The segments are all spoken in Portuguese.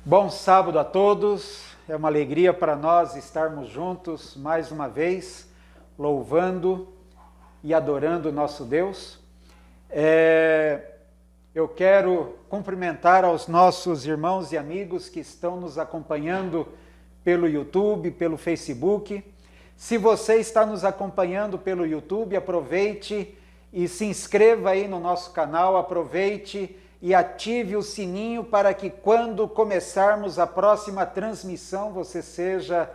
Bom sábado a todos, é uma alegria para nós estarmos juntos mais uma vez, louvando e adorando o nosso Deus. Eu quero cumprimentar aos nossos irmãos e amigos que estão nos acompanhando pelo YouTube, pelo Facebook. Se você está nos acompanhando pelo YouTube, aproveite e se inscreva aí no nosso canal, aproveite e ative o sininho para que quando começarmos a próxima transmissão você seja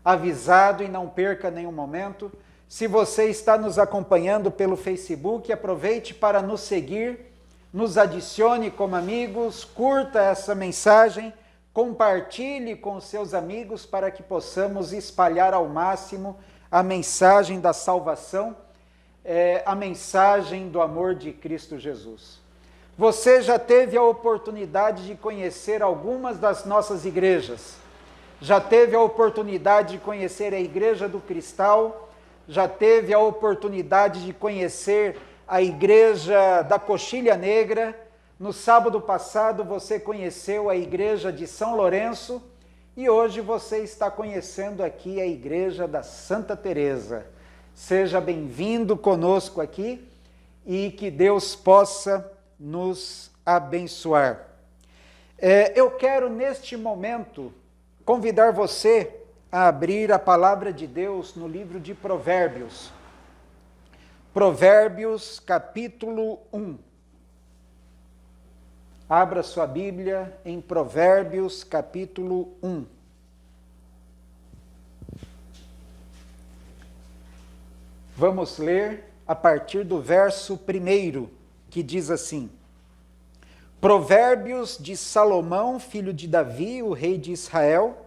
avisado e não perca nenhum momento. Se você está nos acompanhando pelo Facebook, aproveite para nos seguir, nos adicione como amigos, curta essa mensagem, compartilhe com os seus amigos para que possamos espalhar ao máximo a mensagem da salvação, a mensagem do amor de Cristo Jesus. Você já teve a oportunidade de conhecer algumas das nossas igrejas, já teve a oportunidade de conhecer a Igreja do Cristal, já teve a oportunidade de conhecer a Igreja da Coxilha Negra. No sábado passado você conheceu a Igreja de São Lourenço e hoje você está conhecendo aqui a Igreja da Santa Teresa. Seja bem-vindo conosco aqui e que Deus possa nos abençoar. Eu quero neste momento convidar você a abrir a palavra de Deus no livro de Provérbios. Provérbios capítulo 1. Abra sua Bíblia em Provérbios capítulo 1. Vamos ler a partir do verso 1, que diz assim: Provérbios de Salomão, filho de Davi, o rei de Israel,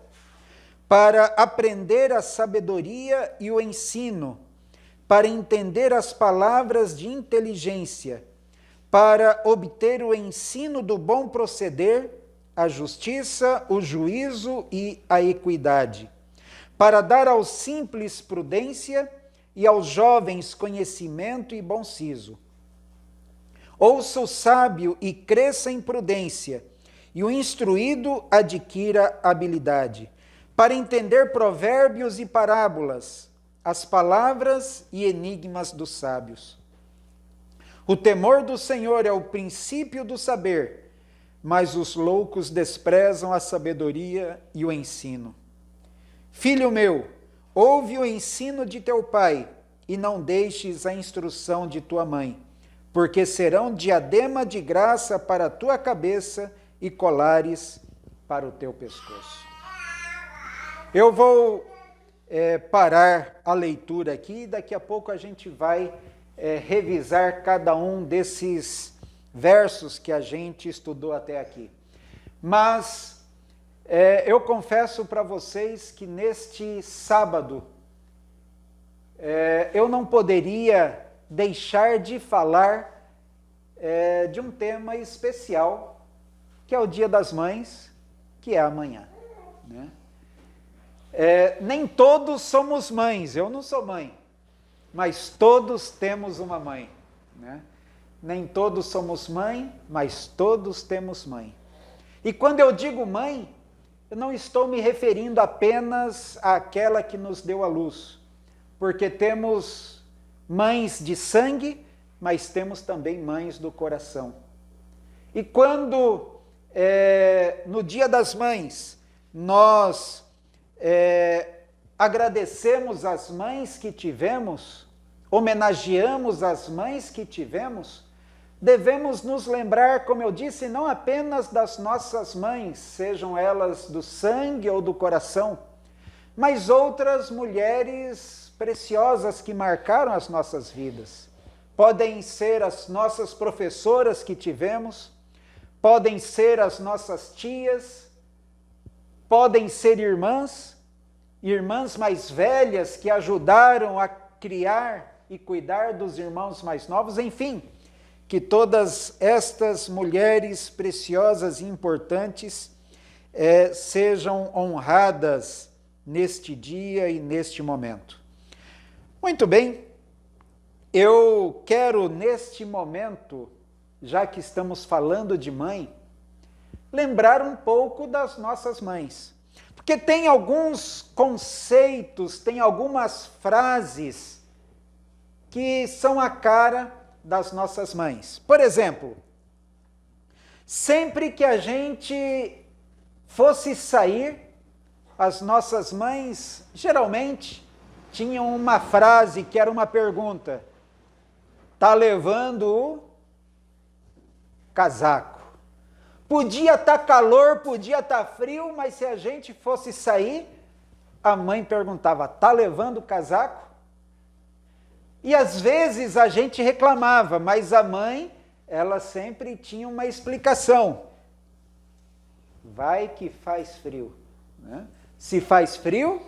para aprender a sabedoria e o ensino, para entender as palavras de inteligência, para obter o ensino do bom proceder, a justiça, o juízo e a equidade, para dar aos simples prudência e aos jovens conhecimento e bom siso. Ouça o sábio e cresça em prudência, e o instruído adquira habilidade, para entender provérbios e parábolas, as palavras e enigmas dos sábios. O temor do Senhor é o princípio do saber, mas os loucos desprezam a sabedoria e o ensino. Filho meu, ouve o ensino de teu pai, e não deixes a instrução de tua mãe, porque serão diadema de graça para a tua cabeça e colares para o teu pescoço. Eu vou parar a leitura aqui, e daqui a pouco a gente vai revisar cada um desses versos que a gente estudou até aqui. Mas eu confesso para vocês que neste sábado eu não poderia deixar de falar de um tema especial, que é o Dia das Mães, que é amanhã, né? Nem todos somos mães, eu não sou mãe, mas todos temos uma mãe, né? Nem todos somos mãe, mas todos temos mãe. E quando eu digo mãe, eu não estou me referindo apenas àquela que nos deu a luz, porque temos mães de sangue, mas temos também mães do coração. E quando, no Dia das Mães, nós agradecemos as mães que tivemos, homenageamos as mães que tivemos, devemos nos lembrar, como eu disse, não apenas das nossas mães, sejam elas do sangue ou do coração, mas outras mulheres preciosas que marcaram as nossas vidas. Podem ser as nossas professoras que tivemos, podem ser as nossas tias, podem ser irmãs mais velhas que ajudaram a criar e cuidar dos irmãos mais novos, enfim, que todas estas mulheres preciosas e importantes sejam honradas neste dia e neste momento. Muito bem, eu quero neste momento, já que estamos falando de mãe, lembrar um pouco das nossas mães. Porque tem alguns conceitos, tem algumas frases que são a cara das nossas mães. Por exemplo, sempre que a gente fosse sair, as nossas mães geralmente tinham uma frase que era uma pergunta: tá levando o casaco? Podia estar calor, podia estar frio, mas se a gente fosse sair, a mãe perguntava: tá levando o casaco? E às vezes a gente reclamava, mas a mãe, ela sempre tinha uma explicação. Vai que faz frio, né? Se faz frio,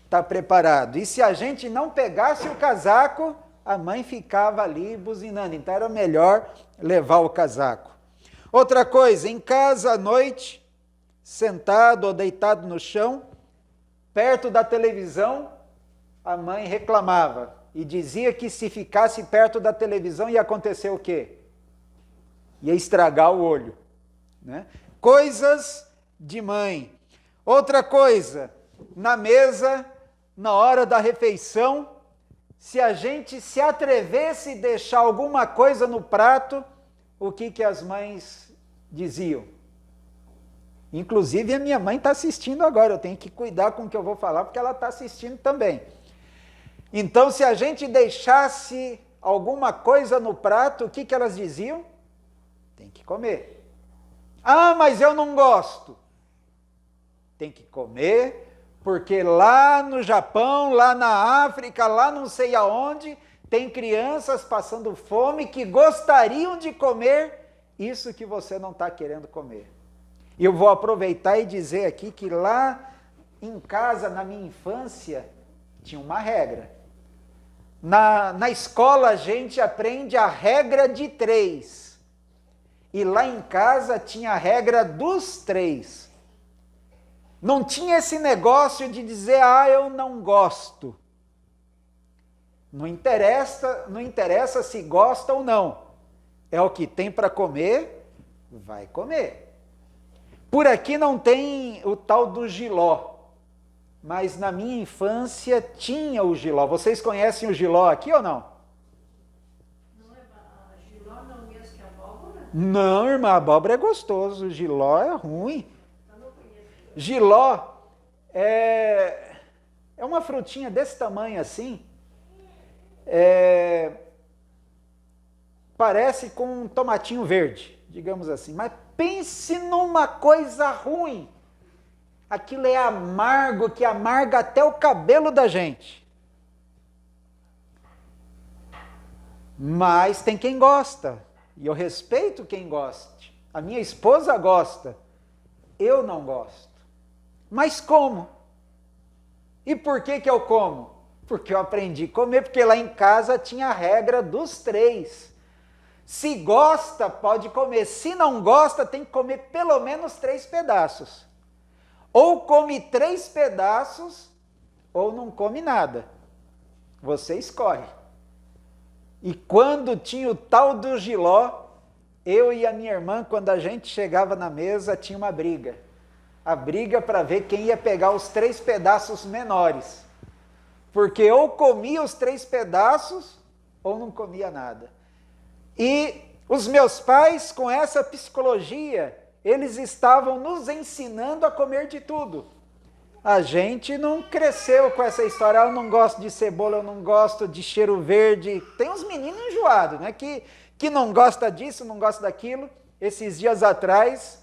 está preparado. E se a gente não pegasse o casaco, a mãe ficava ali buzinando. Então era melhor levar o casaco. Outra coisa, em casa à noite, sentado ou deitado no chão, perto da televisão, a mãe reclamava e dizia que se ficasse perto da televisão ia acontecer o quê? Ia estragar o olho, né? Coisas de mãe. Outra coisa, na mesa, na hora da refeição, se a gente se atrevesse a deixar alguma coisa no prato, o que as mães diziam? Inclusive a minha mãe está assistindo agora, eu tenho que cuidar com o que eu vou falar, porque ela está assistindo também. Então, se a gente deixasse alguma coisa no prato, o que elas diziam? Tem que comer. Ah, mas eu não gosto. Tem que comer, porque lá no Japão, lá na África, lá não sei aonde, tem crianças passando fome que gostariam de comer isso que você não está querendo comer. E eu vou aproveitar e dizer aqui que lá em casa, na minha infância, tinha uma regra. Na escola a gente aprende a regra de 3. E lá em casa tinha a regra dos 3. Não tinha esse negócio de dizer, ah, eu não gosto. Não interessa se gosta ou não. É o que tem para comer, vai comer. Por aqui não tem o tal do jiló. Mas na minha infância tinha o jiló. Vocês conhecem o jiló aqui ou não? Não é jiló não mesmo que abóbora? Não, irmã, abóbora é gostoso. O jiló é ruim. Jiló é uma frutinha desse tamanho assim. Parece com um tomatinho verde, digamos assim. Mas pense numa coisa ruim. Aquilo é amargo, que amarga até o cabelo da gente. Mas tem quem gosta. E eu respeito quem goste. A minha esposa gosta. Eu não gosto. Mas como? E por que eu como? Porque eu aprendi a comer, porque lá em casa tinha a regra dos 3. Se gosta, pode comer. Se não gosta, tem que comer pelo menos 3 pedaços. Ou come 3 pedaços, ou não come nada. Você escolhe. E quando tinha o tal do jiló, eu e a minha irmã, quando a gente chegava na mesa, tinha uma briga. A briga para ver quem ia pegar os 3 pedaços menores. Porque ou comia os 3 pedaços, ou não comia nada. E os meus pais, com essa psicologia, eles estavam nos ensinando a comer de tudo. A gente não cresceu com essa história, eu não gosto de cebola, eu não gosto de cheiro verde. Tem uns meninos enjoados, né? Que não gosta disso, não gosta daquilo. Esses dias atrás,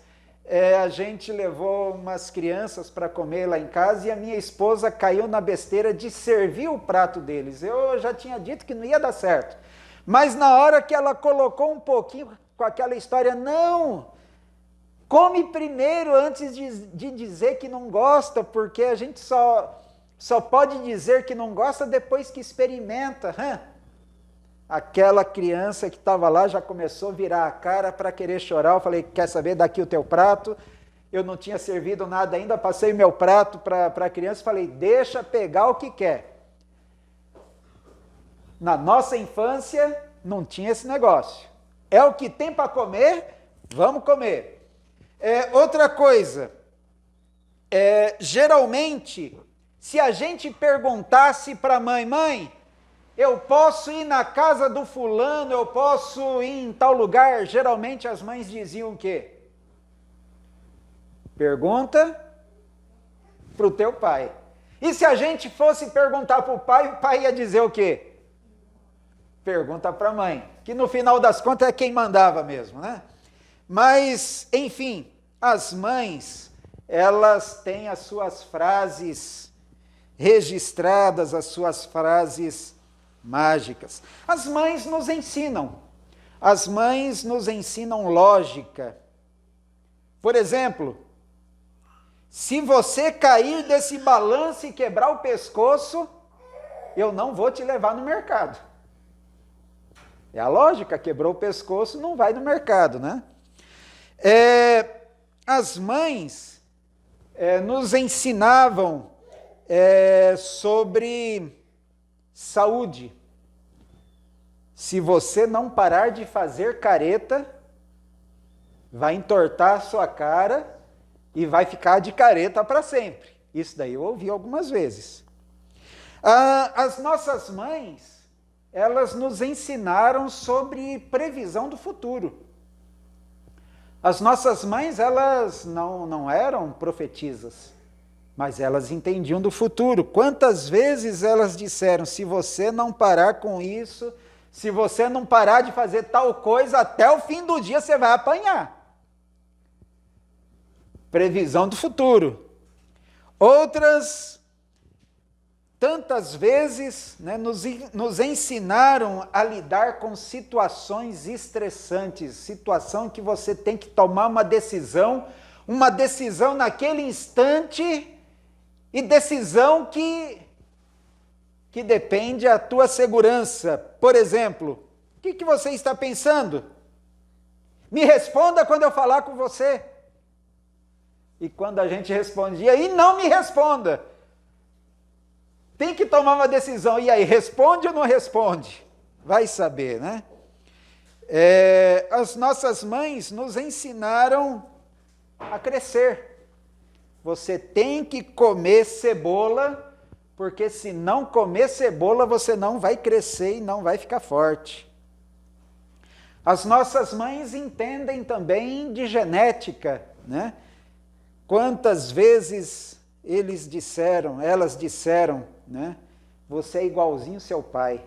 a gente levou umas crianças para comer lá em casa e a minha esposa caiu na besteira de servir o prato deles. Eu já tinha dito que não ia dar certo. Mas na hora que ela colocou um pouquinho com aquela história, não, come primeiro antes de dizer que não gosta, porque a gente só pode dizer que não gosta depois que experimenta. Aquela criança que estava lá já começou a virar a cara para querer chorar. Eu falei, quer saber, daqui o teu prato. Eu não tinha servido nada ainda, passei meu prato para a criança e falei, deixa pegar o que quer. Na nossa infância, não tinha esse negócio. É o que tem para comer, vamos comer. Outra coisa, geralmente, se a gente perguntasse para a mãe, mãe, eu posso ir na casa do fulano, eu posso ir em tal lugar, geralmente as mães diziam o quê? Pergunta para o teu pai. E se a gente fosse perguntar para o pai ia dizer o quê? Pergunta para a mãe, que no final das contas é quem mandava mesmo, né? Mas, enfim, as mães, elas têm as suas frases registradas, as suas frases mágicas. As mães nos ensinam lógica. Por exemplo, se você cair desse balanço e quebrar o pescoço, eu não vou te levar no mercado. É a lógica, quebrou o pescoço, não vai no mercado, né? As mães nos ensinavam sobre saúde. Se você não parar de fazer careta, vai entortar a sua cara e vai ficar de careta para sempre. Isso daí eu ouvi algumas vezes. As nossas mães, elas nos ensinaram sobre previsão do futuro. As nossas mães, elas não eram profetisas, mas elas entendiam do futuro. Quantas vezes elas disseram, se você não parar com isso, se você não parar de fazer tal coisa, até o fim do dia você vai apanhar. Previsão do futuro. Outras, tantas vezes, né, nos ensinaram a lidar com situações estressantes, situação que você tem que tomar uma decisão naquele instante, e decisão que depende da tua segurança. Por exemplo, o que você está pensando? Me responda quando eu falar com você. E quando a gente respondia, e não me responda. Tem que tomar uma decisão. E aí, responde ou não responde? Vai saber, né? As nossas mães nos ensinaram a crescer. Você tem que comer cebola, porque se não comer cebola, você não vai crescer e não vai ficar forte. As nossas mães entendem também de genética, né? Quantas vezes elas disseram, né? Você é igualzinho seu pai.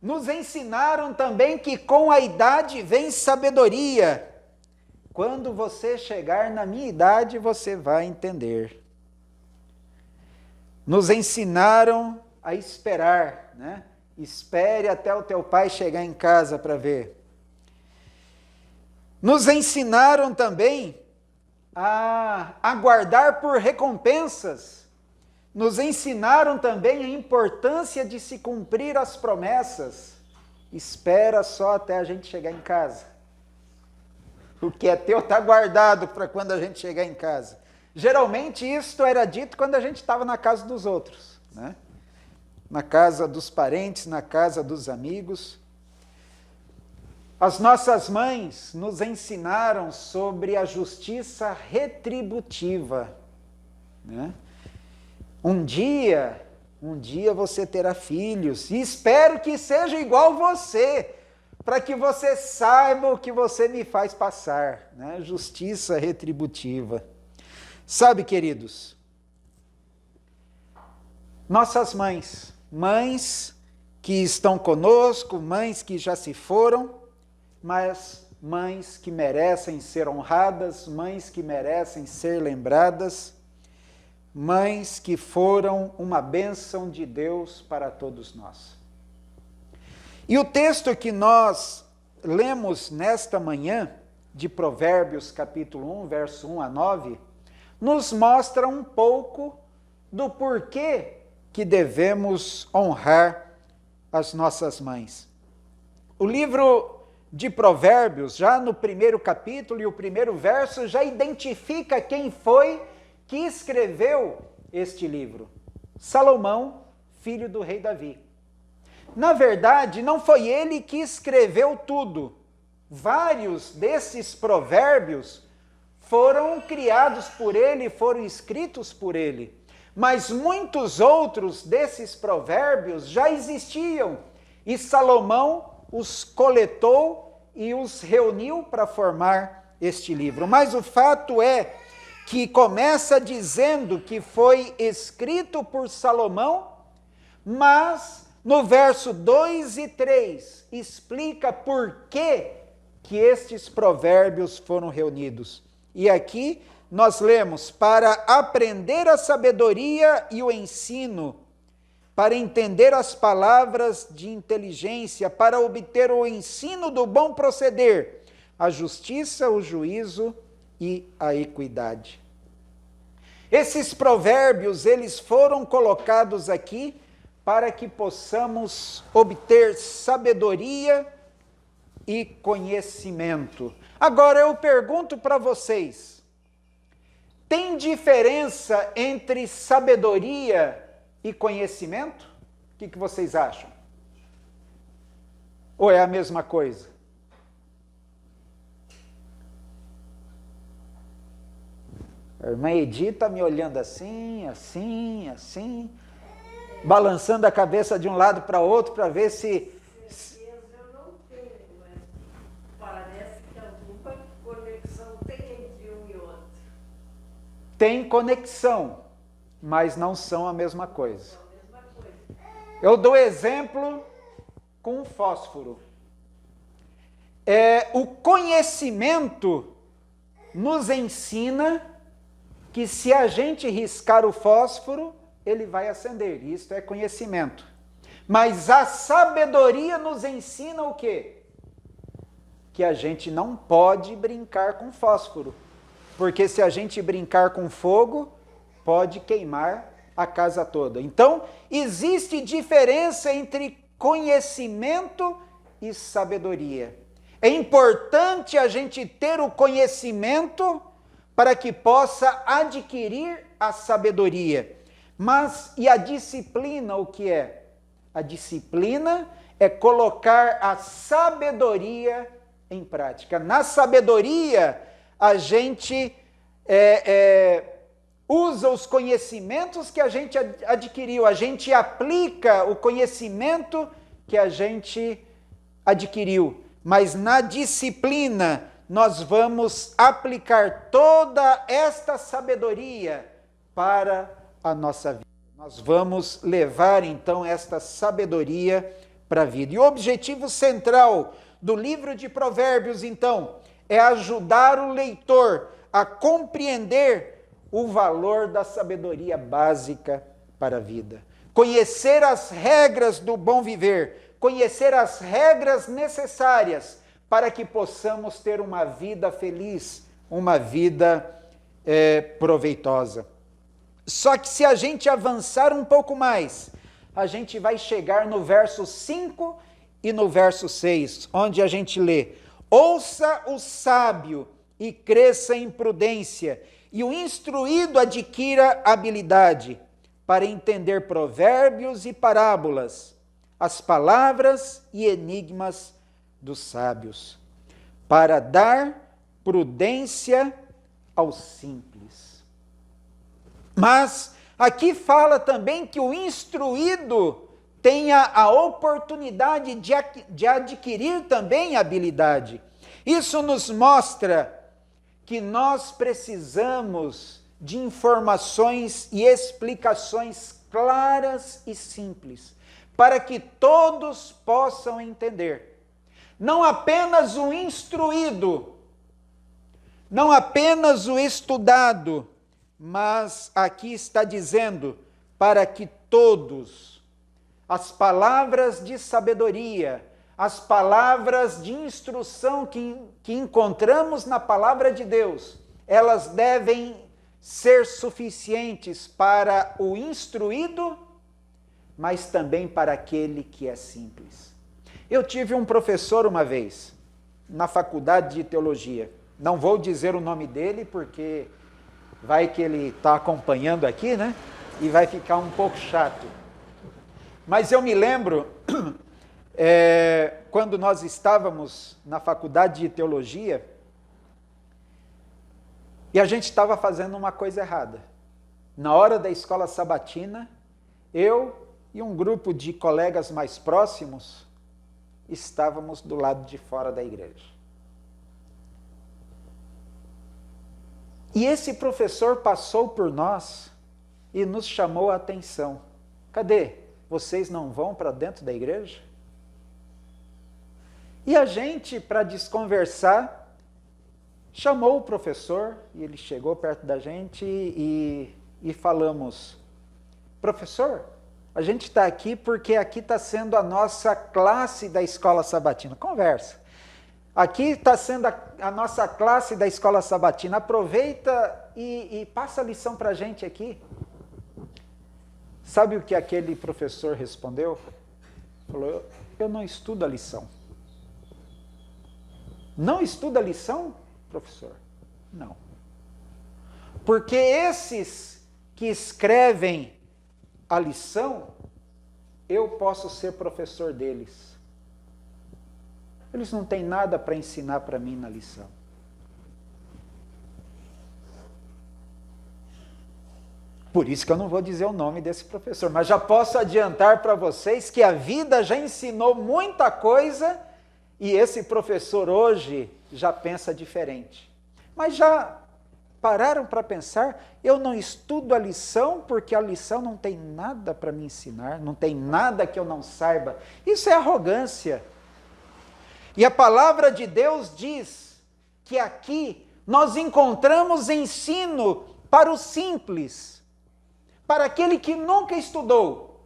Nos ensinaram também que com a idade vem sabedoria. Quando você chegar na minha idade, você vai entender. Nos ensinaram a esperar, né? Espere até o teu pai chegar em casa para ver. Nos ensinaram também a aguardar por recompensas. Nos ensinaram também a importância de se cumprir as promessas. Espera só até a gente chegar em casa. O que é teu está guardado para quando a gente chegar em casa. Geralmente isto era dito quando a gente estava na casa dos outros, né? Na casa dos parentes, na casa dos amigos. As nossas mães nos ensinaram sobre a justiça retributiva, né? Um dia você terá filhos, e espero que seja igual você, para que você saiba o que você me faz passar, né? Justiça retributiva. Sabe, queridos, nossas mães que estão conosco, mães que já se foram, mas mães que merecem ser honradas, mães que merecem ser lembradas, mães que foram uma bênção de Deus para todos nós. E o texto que nós lemos nesta manhã, de Provérbios capítulo 1, verso 1 a 9, nos mostra um pouco do porquê que devemos honrar as nossas mães. O livro de Provérbios, já no primeiro capítulo e o primeiro verso, já identifica quem foi que escreveu este livro. Salomão, filho do rei Davi. Na verdade, não foi ele que escreveu tudo. vários desses provérbios foram criados por ele, foram escritos por ele. Mas muitos outros desses provérbios já existiam e Salomão os coletou e os reuniu para formar este livro. Mas o fato é que começa dizendo que foi escrito por Salomão, mas no verso 2 e 3 explica por que estes provérbios foram reunidos. E aqui nós lemos: para aprender a sabedoria e o ensino, para entender as palavras de inteligência, para obter o ensino do bom proceder, a justiça, o juízo e a equidade. Esses provérbios, eles foram colocados aqui para que possamos obter sabedoria e conhecimento. Agora eu pergunto para vocês, tem diferença entre sabedoria e conhecimento? O que vocês acham? Ou é a mesma coisa? A irmã Edith está me olhando assim, assim, assim, balançando a cabeça de um lado para outro para ver se... Eu não tenho, mas parece que alguma conexão tem entre um e outro. Tem conexão, mas não são a mesma coisa. A mesma coisa. Eu dou exemplo com o fósforo. O conhecimento nos ensina que se a gente riscar o fósforo, ele vai acender. Isso é conhecimento. Mas a sabedoria nos ensina o quê? Que a gente não pode brincar com fósforo. Porque se a gente brincar com fogo, pode queimar a casa toda. Então, existe diferença entre conhecimento e sabedoria. É importante a gente ter o conhecimento para que possa adquirir a sabedoria. Mas, e a disciplina o que é? A disciplina é colocar a sabedoria em prática. Na sabedoria, a gente usa os conhecimentos que a gente adquiriu, a gente aplica o conhecimento que a gente adquiriu. Mas na disciplina, nós vamos aplicar toda esta sabedoria para a nossa vida. Nós vamos levar, então, esta sabedoria para a vida. E o objetivo central do livro de Provérbios, então, é ajudar o leitor a compreender o valor da sabedoria básica para a vida. Conhecer as regras do bom viver, conhecer as regras necessárias para que possamos ter uma vida feliz, uma vida proveitosa. Só que se a gente avançar um pouco mais, a gente vai chegar no verso 5 e no verso 6, onde a gente lê: ouça o sábio e cresça em prudência, e o instruído adquira habilidade, para entender provérbios e parábolas, as palavras e enigmas dos sábios, para dar prudência aos simples. Mas aqui fala também que o instruído tenha a oportunidade de adquirir também habilidade. Isso nos mostra que nós precisamos de informações e explicações claras e simples, para que todos possam entender. Não apenas o instruído, não apenas o estudado, mas aqui está dizendo para que todos, as palavras de sabedoria, as palavras de instrução que encontramos na palavra de Deus, elas devem ser suficientes para o instruído, mas também para aquele que é simples. Eu tive um professor uma vez, na faculdade de teologia. Não vou dizer o nome dele, porque vai que ele está acompanhando aqui, né? E vai ficar um pouco chato. Mas eu me lembro quando nós estávamos na faculdade de teologia, e a gente estava fazendo uma coisa errada. Na hora da escola sabatina, eu e um grupo de colegas mais próximos estávamos do lado de fora da igreja. E esse professor passou por nós e nos chamou a atenção. Cadê? Vocês não vão para dentro da igreja? E a gente, para desconversar, chamou o professor, e ele chegou perto da gente e falamos: professor, a gente está aqui porque aqui está sendo a nossa classe da escola sabatina. Conversa. Aqui está sendo a nossa classe da escola sabatina. Aproveita e passa a lição para a gente aqui. Sabe o que aquele professor respondeu? Falou: eu não estudo a lição. Não estuda a lição, professor? Não. Porque esses que escrevem a lição, eu posso ser professor deles. Eles não têm nada para ensinar para mim na lição. Por isso que eu não vou dizer o nome desse professor, mas já posso adiantar para vocês que a vida já ensinou muita coisa e esse professor hoje já pensa diferente. Mas já pararam para pensar? Eu não estudo a lição porque a lição não tem nada para me ensinar, não tem nada que eu não saiba. Isso é arrogância. E a palavra de Deus diz que aqui nós encontramos ensino para o simples, para aquele que nunca estudou.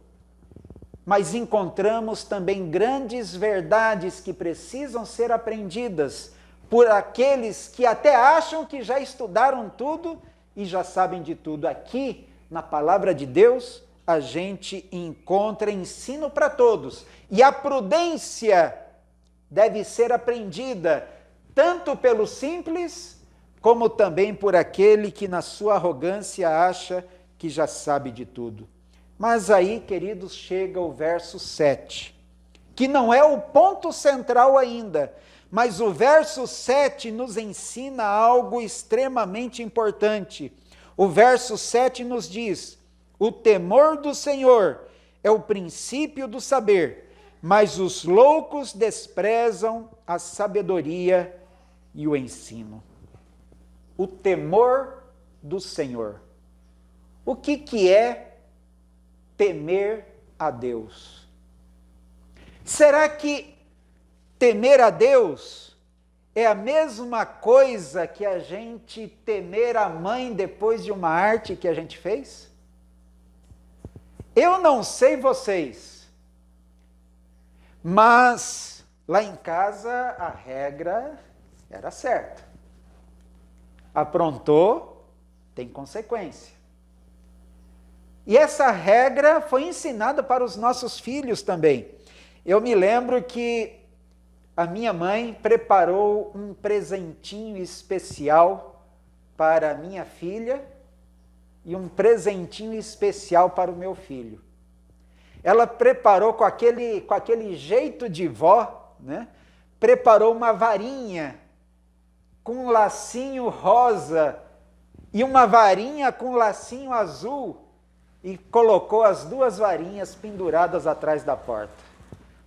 Mas encontramos também grandes verdades que precisam ser aprendidas por aqueles que até acham que já estudaram tudo e já sabem de tudo. Aqui, na palavra de Deus, a gente encontra ensino para todos. E a prudência deve ser aprendida tanto pelo simples, como também por aquele que na sua arrogância acha que já sabe de tudo. Mas aí, queridos, chega o verso 7, que não é o ponto central ainda, mas o verso 7 nos ensina algo extremamente importante. O verso 7 nos diz: o temor do Senhor é o princípio do saber, mas os loucos desprezam a sabedoria e o ensino. O temor do Senhor. O que é temer a Deus? Será que temer a Deus é a mesma coisa que a gente temer a mãe depois de uma arte que a gente fez? Eu não sei vocês, mas lá em casa a regra era certa. Aprontou, tem consequência. E essa regra foi ensinada para os nossos filhos também. Eu me lembro que a minha mãe preparou um presentinho especial para a minha filha e um presentinho especial para o meu filho. Ela preparou com aquele jeito de vó, né? Preparou uma varinha com um lacinho rosa e uma varinha com lacinho azul e colocou as duas varinhas penduradas atrás da porta.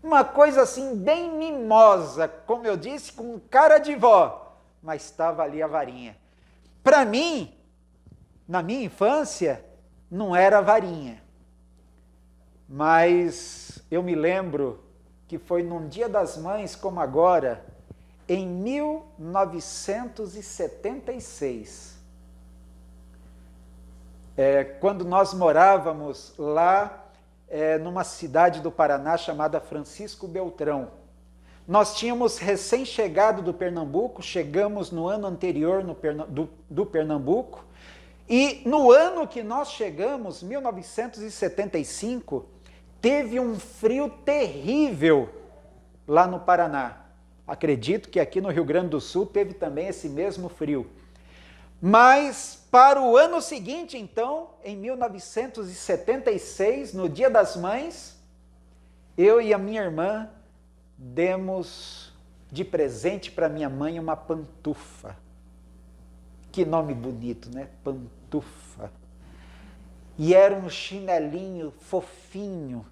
Uma coisa assim bem mimosa, como eu disse, com cara de vó, mas estava ali a varinha. Para mim, na minha infância, não era varinha. Mas eu me lembro que foi num Dia das Mães, como agora, em 1976, quando nós morávamos lá numa cidade do Paraná chamada Francisco Beltrão. Nós tínhamos recém-chegado do Pernambuco, chegamos no ano anterior do Pernambuco, e no ano que nós chegamos, 1975, teve um frio terrível lá no Paraná. Acredito que aqui no Rio Grande do Sul teve também esse mesmo frio. Mas para o ano seguinte, então, em 1976, no Dia das Mães, eu e a minha irmã, demos de presente para minha mãe uma pantufa. Que nome bonito, né? Pantufa. E era um chinelinho fofinho,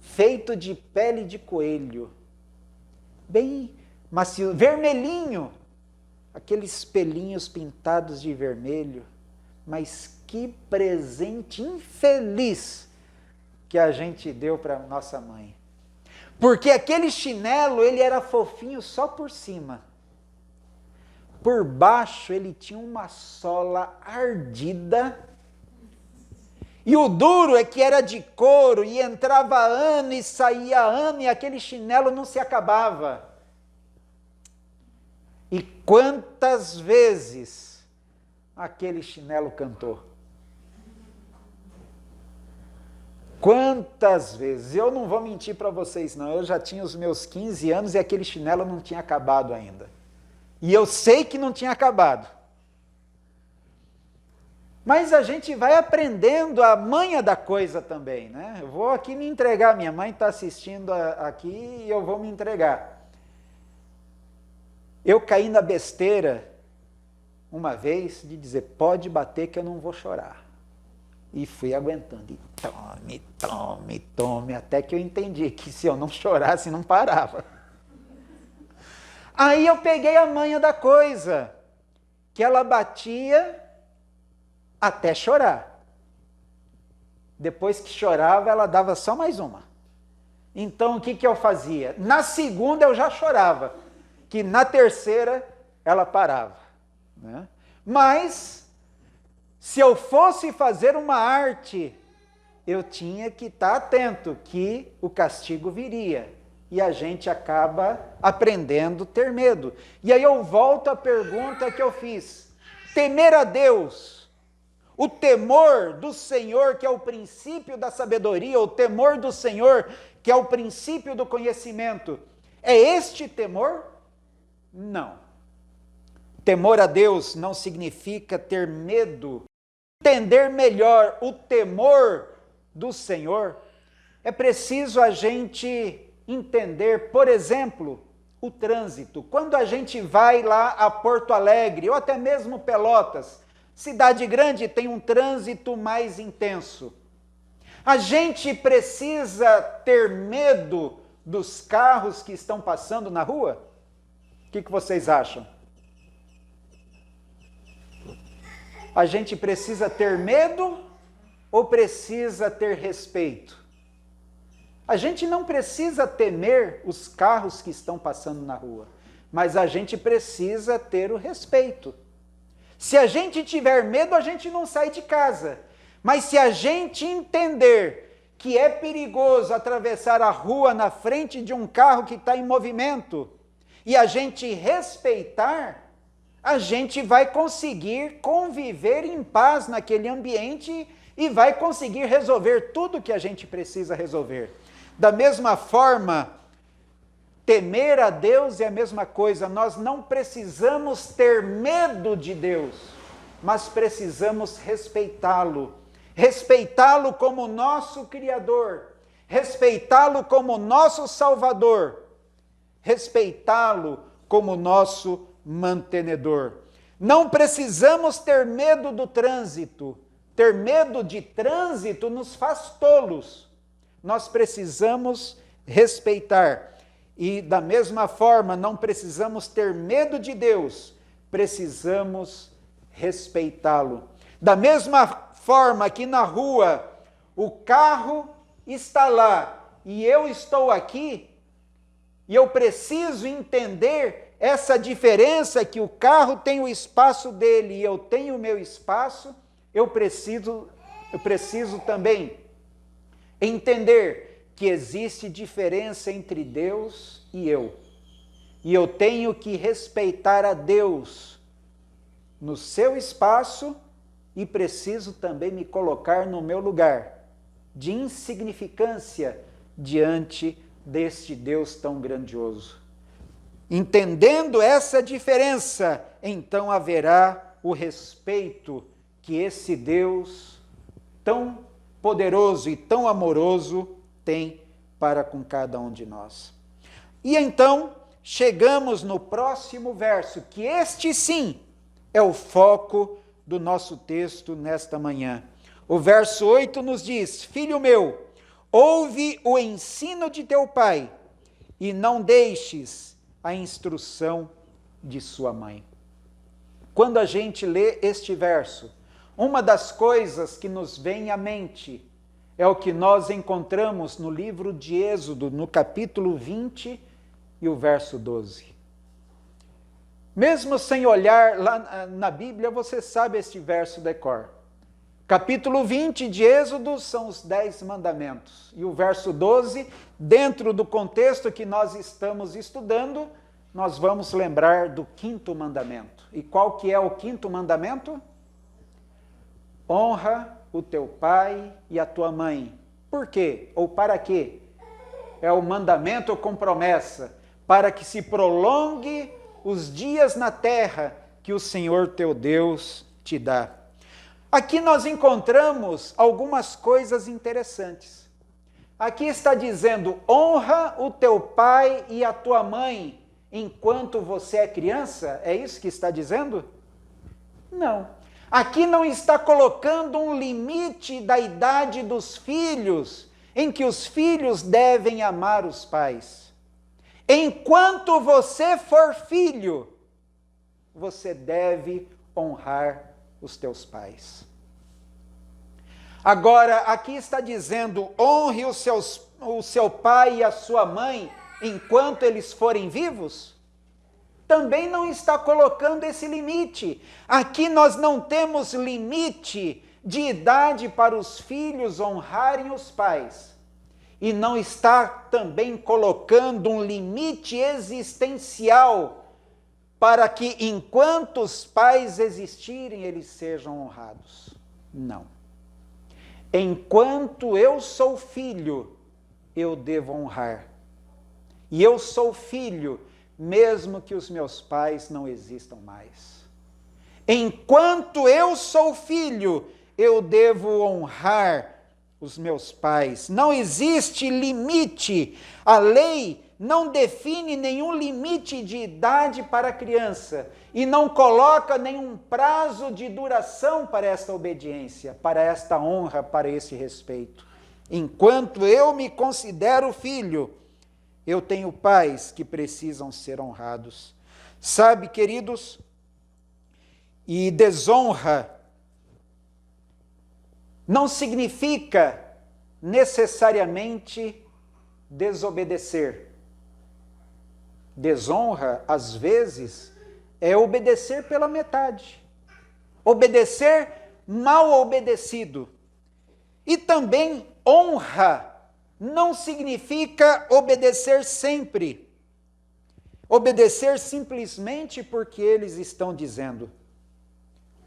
feito de pele de coelho, bem macio, vermelhinho, aqueles pelinhos pintados de vermelho. Mas que presente infeliz que a gente deu para nossa mãe. Porque aquele chinelo, ele era fofinho só por cima. Por baixo ele tinha uma sola ardida. E o duro é que era de couro e entrava ano e saía ano e aquele chinelo não se acabava. E quantas vezes aquele chinelo cantou? Quantas vezes? Eu não vou mentir para vocês não, eu já tinha os meus 15 anos e aquele chinelo não tinha acabado ainda. E eu sei que não tinha acabado. Mas a gente vai aprendendo a manha da coisa também, né? Eu vou aqui me entregar, minha mãe está assistindo aqui e eu vou me entregar. Eu caí na besteira uma vez de dizer, pode bater que eu não vou chorar. E fui aguentando, e tome, até que eu entendi que se eu não chorasse não parava. Aí eu peguei a manha da coisa, que ela batia até chorar. Depois que chorava, ela dava só mais uma. Então, o que eu fazia? Na segunda eu já chorava, que na terceira ela parava, né? Mas, se eu fosse fazer uma arte, eu tinha que estar atento que o castigo viria. E a gente acaba aprendendo a ter medo. E aí eu volto à pergunta que eu fiz. Temer a Deus, o temor do Senhor, que é o princípio da sabedoria, o temor do Senhor, que é o princípio do conhecimento, é este temor? Não. Temor a Deus não significa ter medo. Entender melhor o temor do Senhor, é preciso a gente entender, por exemplo, o trânsito. Quando a gente vai lá a Porto Alegre, ou até mesmo Pelotas, cidade grande tem um trânsito mais intenso. A gente precisa ter medo dos carros que estão passando na rua? O que vocês acham? A gente precisa ter medo ou precisa ter respeito? A gente não precisa temer os carros que estão passando na rua, mas a gente precisa ter o respeito. Se a gente tiver medo, a gente não sai de casa. Mas se a gente entender que é perigoso atravessar a rua na frente de um carro que está em movimento, e a gente respeitar, a gente vai conseguir conviver em paz naquele ambiente e vai conseguir resolver tudo que a gente precisa resolver. Da mesma forma, temer a Deus é a mesma coisa. Nós não precisamos ter medo de Deus, mas precisamos respeitá-lo. Respeitá-lo como nosso Criador, respeitá-lo como nosso Salvador, respeitá-lo como nosso mantenedor. Não precisamos ter medo do trânsito. Ter medo de trânsito nos faz tolos. Nós precisamos respeitar. E da mesma forma, não precisamos ter medo de Deus, precisamos respeitá-lo. Da mesma forma que na rua o carro está lá e eu estou aqui, e eu preciso entender essa diferença que o carro tem o espaço dele e eu tenho o meu espaço, eu preciso também entender que existe diferença entre Deus e eu. E eu tenho que respeitar a Deus no seu espaço e preciso também me colocar no meu lugar de insignificância diante deste Deus tão grandioso. Entendendo essa diferença, então haverá o respeito que esse Deus tão poderoso e tão amoroso tem para com cada um de nós. E então, chegamos no próximo verso, que este sim é o foco do nosso texto nesta manhã. O verso 8 nos diz: Filho meu, ouve o ensino de teu pai e não deixes a instrução de sua mãe. Quando a gente lê este verso, uma das coisas que nos vem à mente é o que nós encontramos no livro de Êxodo, no capítulo 20 e o verso 12. Mesmo sem olhar lá na Bíblia, você sabe este verso de cor. Capítulo 20 de Êxodo são os 10 mandamentos. E o verso 12, dentro do contexto que nós estamos estudando, nós vamos lembrar do 5º mandamento. E qual que é o 5º mandamento? Honra o teu pai e a tua mãe. Por quê? Ou para quê? É o mandamento com promessa, para que se prolongue os dias na terra que o Senhor teu Deus te dá. Aqui nós encontramos algumas coisas interessantes. Aqui está dizendo: honra o teu pai e a tua mãe enquanto você é criança? É isso que está dizendo? Não. Aqui não está colocando um limite da idade dos filhos, em que os filhos devem amar os pais. Enquanto você for filho, você deve honrar os teus pais. Agora, aqui está dizendo: honre o seu pai e a sua mãe enquanto eles forem vivos? Também não está colocando esse limite. Aqui nós não temos limite de idade para os filhos honrarem os pais. E não está também colocando um limite existencial para que, enquanto os pais existirem, eles sejam honrados. Não. Enquanto eu sou filho, eu devo honrar. E eu sou filho, mesmo que os meus pais não existam mais. Enquanto eu sou filho, eu devo honrar os meus pais. Não existe limite. A lei não define nenhum limite de idade para a criança e não coloca nenhum prazo de duração para esta obediência, para esta honra, para esse respeito. Enquanto eu me considero filho, eu tenho pais que precisam ser honrados. Sabe, queridos, e desonra não significa necessariamente desobedecer. Desonra, às vezes, é obedecer pela metade. Obedecer mal obedecido. E também honra não significa obedecer sempre. Obedecer simplesmente porque eles estão dizendo.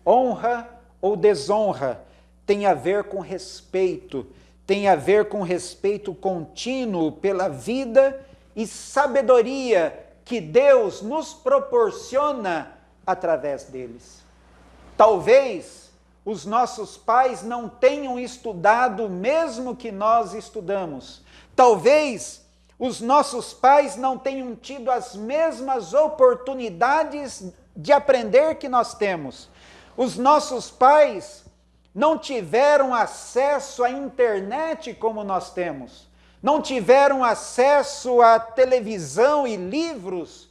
Honra ou desonra tem a ver com respeito, tem a ver com respeito contínuo pela vida e sabedoria que Deus nos proporciona através deles. Talvez os nossos pais não tenham estudado o mesmo que nós estudamos. Talvez os nossos pais não tenham tido as mesmas oportunidades de aprender que nós temos. Os nossos pais não tiveram acesso à internet como nós temos. Não tiveram acesso à televisão e livros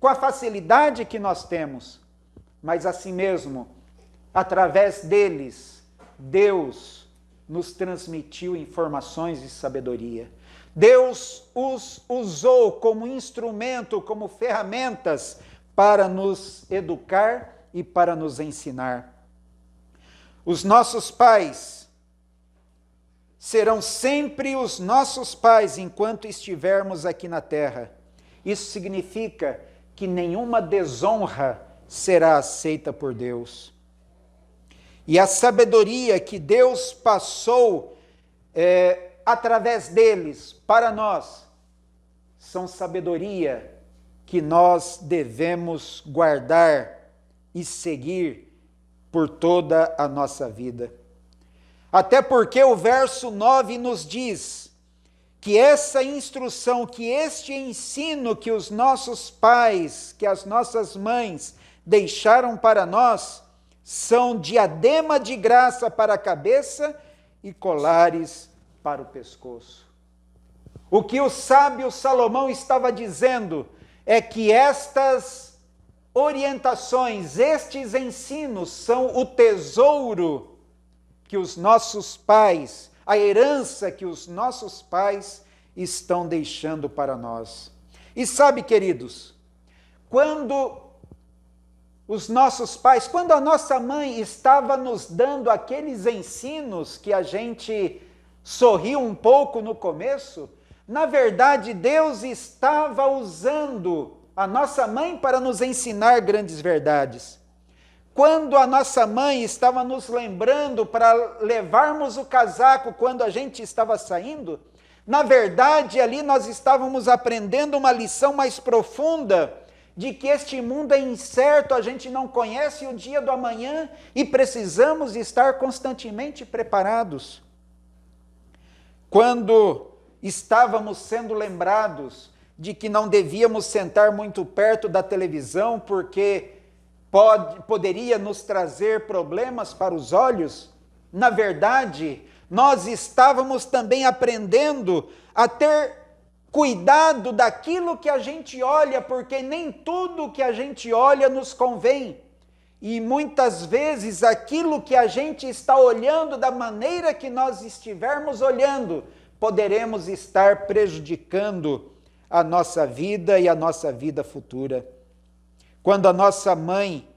com a facilidade que nós temos. Mas assim mesmo, através deles, Deus nos transmitiu informações de sabedoria. Deus os usou como instrumento, como ferramentas para nos educar e para nos ensinar. Os nossos pais serão sempre os nossos pais enquanto estivermos aqui na terra. Isso significa que nenhuma desonra será aceita por Deus. E a sabedoria que Deus passou através deles para nós, são sabedoria que nós devemos guardar e seguir por toda a nossa vida. Até porque o verso 9 nos diz que essa instrução, que este ensino que os nossos pais, que as nossas mães deixaram para nós, são diadema de graça para a cabeça e colares para o pescoço. O que o sábio Salomão estava dizendo é que estas orientações, estes ensinos são o tesouro que os nossos pais, a herança que os nossos pais estão deixando para nós. E sabe, queridos, quando os nossos pais, quando a nossa mãe estava nos dando aqueles ensinos que a gente sorriu um pouco no começo, na verdade Deus estava usando a nossa mãe para nos ensinar grandes verdades. Quando a nossa mãe estava nos lembrando para levarmos o casaco quando a gente estava saindo, na verdade ali nós estávamos aprendendo uma lição mais profunda de que este mundo é incerto, a gente não conhece o dia do amanhã e precisamos estar constantemente preparados. Quando estávamos sendo lembrados de que não devíamos sentar muito perto da televisão porque poderia nos trazer problemas para os olhos, na verdade, nós estávamos também aprendendo a ter cuidado daquilo que a gente olha, porque nem tudo que a gente olha nos convém. E muitas vezes aquilo que a gente está olhando, da maneira que nós estivermos olhando, poderemos estar prejudicando a nossa vida e a nossa vida futura. Quando a nossa mãe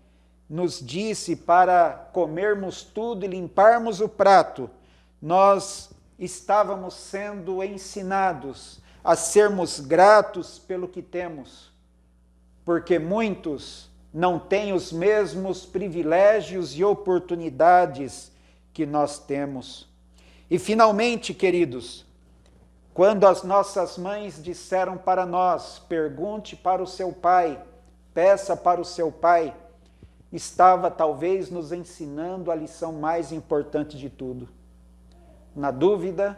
nos disse para comermos tudo e limparmos o prato, nós estávamos sendo ensinados a sermos gratos pelo que temos, porque muitos não têm os mesmos privilégios e oportunidades que nós temos. E finalmente, queridos, quando as nossas mães disseram para nós, pergunte para o seu pai, peça para o seu pai, estava talvez nos ensinando a lição mais importante de tudo. Na dúvida,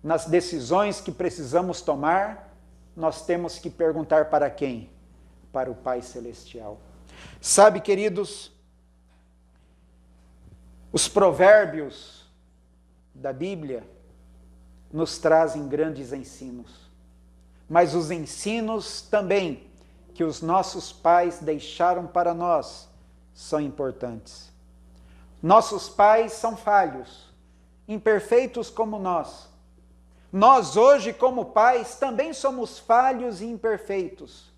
nas decisões que precisamos tomar, nós temos que perguntar para quem? Para o Pai Celestial. Sabe, queridos, os provérbios da Bíblia nos trazem grandes ensinos, mas os ensinos também que os nossos pais deixaram para nós são importantes. Nossos pais são falhos, imperfeitos como nós. Nós hoje, como pais, também somos falhos e imperfeitos,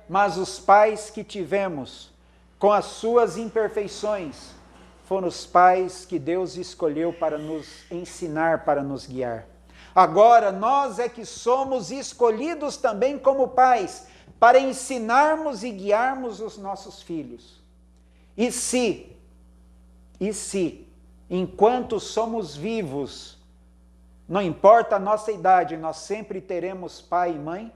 mas os pais que tivemos, com as suas imperfeições, foram os pais que Deus escolheu para nos ensinar, para nos guiar. Agora, nós é que somos escolhidos também como pais, para ensinarmos e guiarmos os nossos filhos. E se, enquanto somos vivos, não importa a nossa idade, nós sempre teremos pai e mãe,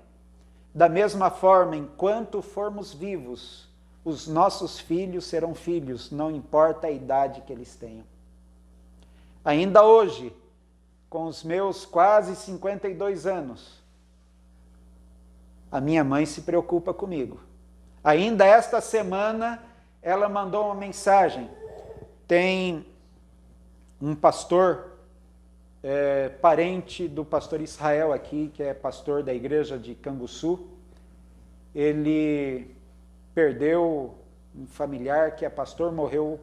da mesma forma, enquanto formos vivos, os nossos filhos serão filhos, não importa a idade que eles tenham. Ainda hoje, com os meus quase 52 anos, a minha mãe se preocupa comigo. Ainda esta semana, ela mandou uma mensagem. Tem um pastor, parente do pastor Israel aqui, que é pastor da igreja de Canguçu. Ele perdeu um familiar que é pastor, morreu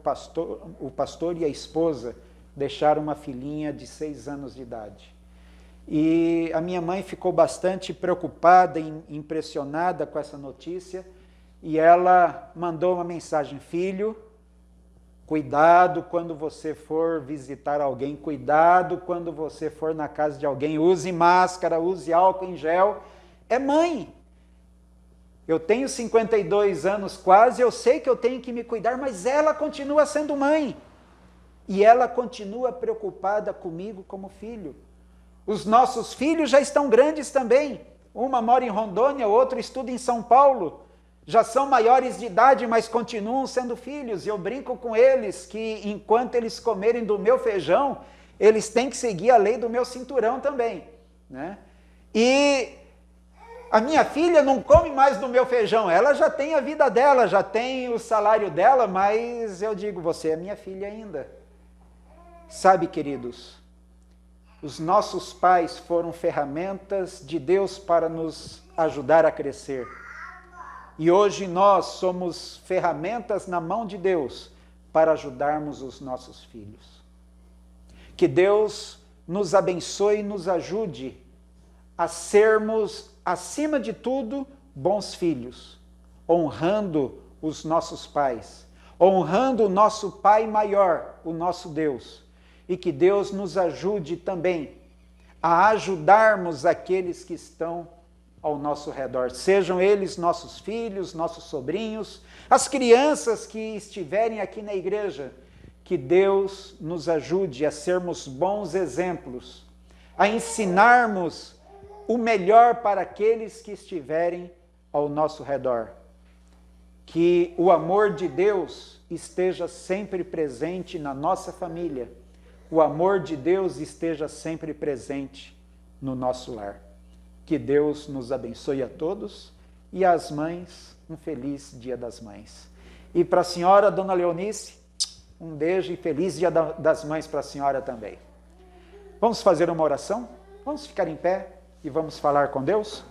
o pastor e a esposa deixaram uma filhinha de 6 anos de idade. E a minha mãe ficou bastante preocupada e impressionada com essa notícia, e ela mandou uma mensagem: filho, cuidado quando você for visitar alguém, cuidado quando você for na casa de alguém, use máscara, use álcool em gel. É mãe. Eu tenho 52 anos quase, eu sei que eu tenho que me cuidar, mas ela continua sendo mãe. E ela continua preocupada comigo como filho. Os nossos filhos já estão grandes também. Uma mora em Rondônia, o outro estuda em São Paulo. Já são maiores de idade, mas continuam sendo filhos. E eu brinco com eles que enquanto eles comerem do meu feijão, eles têm que seguir a lei do meu cinturão também, né? E a minha filha não come mais do meu feijão, ela já tem a vida dela, já tem o salário dela, mas eu digo, você é minha filha ainda. Sabe, queridos, os nossos pais foram ferramentas de Deus para nos ajudar a crescer. E hoje nós somos ferramentas na mão de Deus para ajudarmos os nossos filhos. Que Deus nos abençoe e nos ajude a sermos, acima de tudo, bons filhos, honrando os nossos pais, honrando o nosso Pai maior, o nosso Deus, e que Deus nos ajude também a ajudarmos aqueles que estão ao nosso redor, sejam eles nossos filhos, nossos sobrinhos, as crianças que estiverem aqui na igreja, que Deus nos ajude a sermos bons exemplos, a ensinarmos o melhor para aqueles que estiverem ao nosso redor. Que o amor de Deus esteja sempre presente na nossa família, o amor de Deus esteja sempre presente no nosso lar. Que Deus nos abençoe a todos e às mães, um feliz Dia das Mães. E para a senhora, Dona Leonice, um beijo e feliz Dia das Mães para a senhora também. Vamos fazer uma oração? Vamos ficar em pé e vamos falar com Deus?